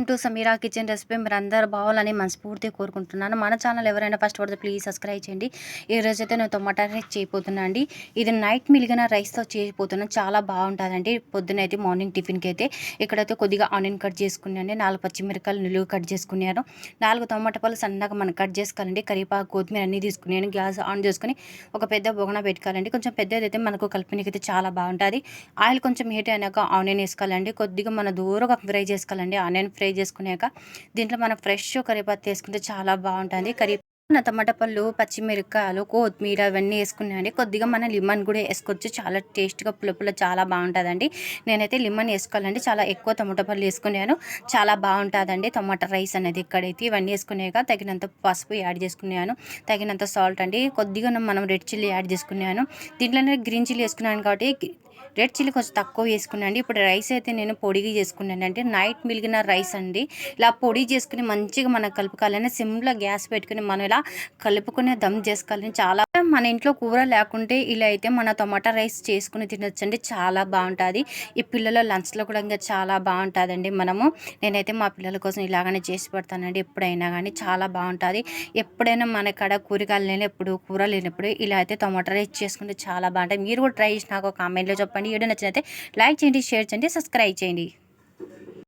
To Sameera kitchen recipe మీరందరూ బావాలని మనస్ఫూర్తిగా కోరుకుంటున్నాను. మన ఛానల్ ఎవరైనా ఫస్ట్ పడితే ప్లీజ్ సబ్స్క్రైబ్ చేయండి. ఈ రోజైతే నేను టొమాటో రైస్ చేయబోతున్నా అండి. ఇది నైట్ మిగిలిన రైస్తో చేయబోతున్నాను. చాలా బాగుంటుందండి. పొద్దునైతే మార్నింగ్ టిఫిన్కి అయితే ఇక్కడైతే కొద్దిగా ఆనియన్ కట్ చేసుకున్నాను, 4 పచ్చిమిరపకాయలు నిలువు కట్ చేసుకున్నాను, 4 టొమాటో పళ్ళు సన్నగా మనం కట్ చేసుకోవాలండి. కరివేపాకు, కొత్తిమీర అన్నీ తీసుకున్నాను. గ్యాస్ ఆన్ చేసుకుని ఒక పెద్ద బొగన పెట్టుకోవాలండి. కొంచెం పెద్దదైతే మనకు కలుపునికి చాలా బాగుంటుంది. ఆయిల్ కొంచెం హీట్ అయినాక ఆనియన్ వేసుకోవాలండి. కొద్దిగా మన దూరంగా ఫ్రై చేసుకోవాలండి. ఆనియన్ ఫ్రై చేసుకున్నాక దీంట్లో మనం ఫ్రెష్ కరివేపాకు వేసుకుంటే చాలా బాగుంటుంది. టమాటా పళ్ళు, పచ్చిమిరపకాయలు, కొత్తిమీర ఇవన్నీ వేసుకున్నాయండి. కొద్దిగా మన లెమన్ కూడా వేసుకోవచ్చు. చాలా టేస్ట్గా పుల్ల చాలా బాగుంటుందండి. నేనైతే లెమన్ వేసుకోవాలండి. చాలా ఎక్కువ టమాటా పళ్ళు వేసుకున్నాను. చాలా బాగుంటుందండి టమాటా రైస్ అనేది. ఇక్కడైతే ఇవన్నీ వేసుకున్నాక తగినంత పసుపు యాడ్ చేసుకున్నాను, తగినంత సాల్ట్ అండి. కొద్దిగా మనం రెడ్ చిల్లీ యాడ్ చేసుకున్నాను. దీంట్లోనే గ్రీన్ చిల్లీ వేసుకున్నాను కాబట్టి రెడ్ చిల్లీ కొంచెం తక్కువ వేసుకున్నాండి. ఇప్పుడు రైస్ అయితే నేను పొడిగా చేసుకున్నాను. అంటే నైట్ మిగిలిన రైస్ అండి. ఇలా పొడి చేసుకుని మంచిగా మనం కలుపుకోవాలని సిమ్లో గ్యాస్ పెట్టుకుని మనం ఇలా కలుపుకునే దమ్ చేసుకోవాలని. చాలా మన ఇంట్లో కూర లేకుంటే ఇలా అయితే మన టమాటా రైస్ చేసుకుని తినొచ్చండి. చాలా బాగుంటుంది. ఈ పిల్లల లంచ్లో కూడా ఇంకా చాలా బాగుంటుందండి. నేనైతే మా పిల్లల కోసం ఇలాగనే చేసి పెడతానండి. ఎప్పుడైనా కానీ చాలా బాగుంటుంది. ఎప్పుడైనా మన కాడ కూరగాయలు లేనప్పుడు, కూర లేనప్పుడు ఇలా అయితే టమాటా రైస్ చేసుకుంటే చాలా బాగుంటుంది. మీరు కూడా ట్రై చేసి నాకు కామెంట్లో చెప్పండి. వీడియో నచ్చినైతే లైక్ చేయండి, షేర్ చేయండి, సబ్స్క్రైబ్ చేయండి.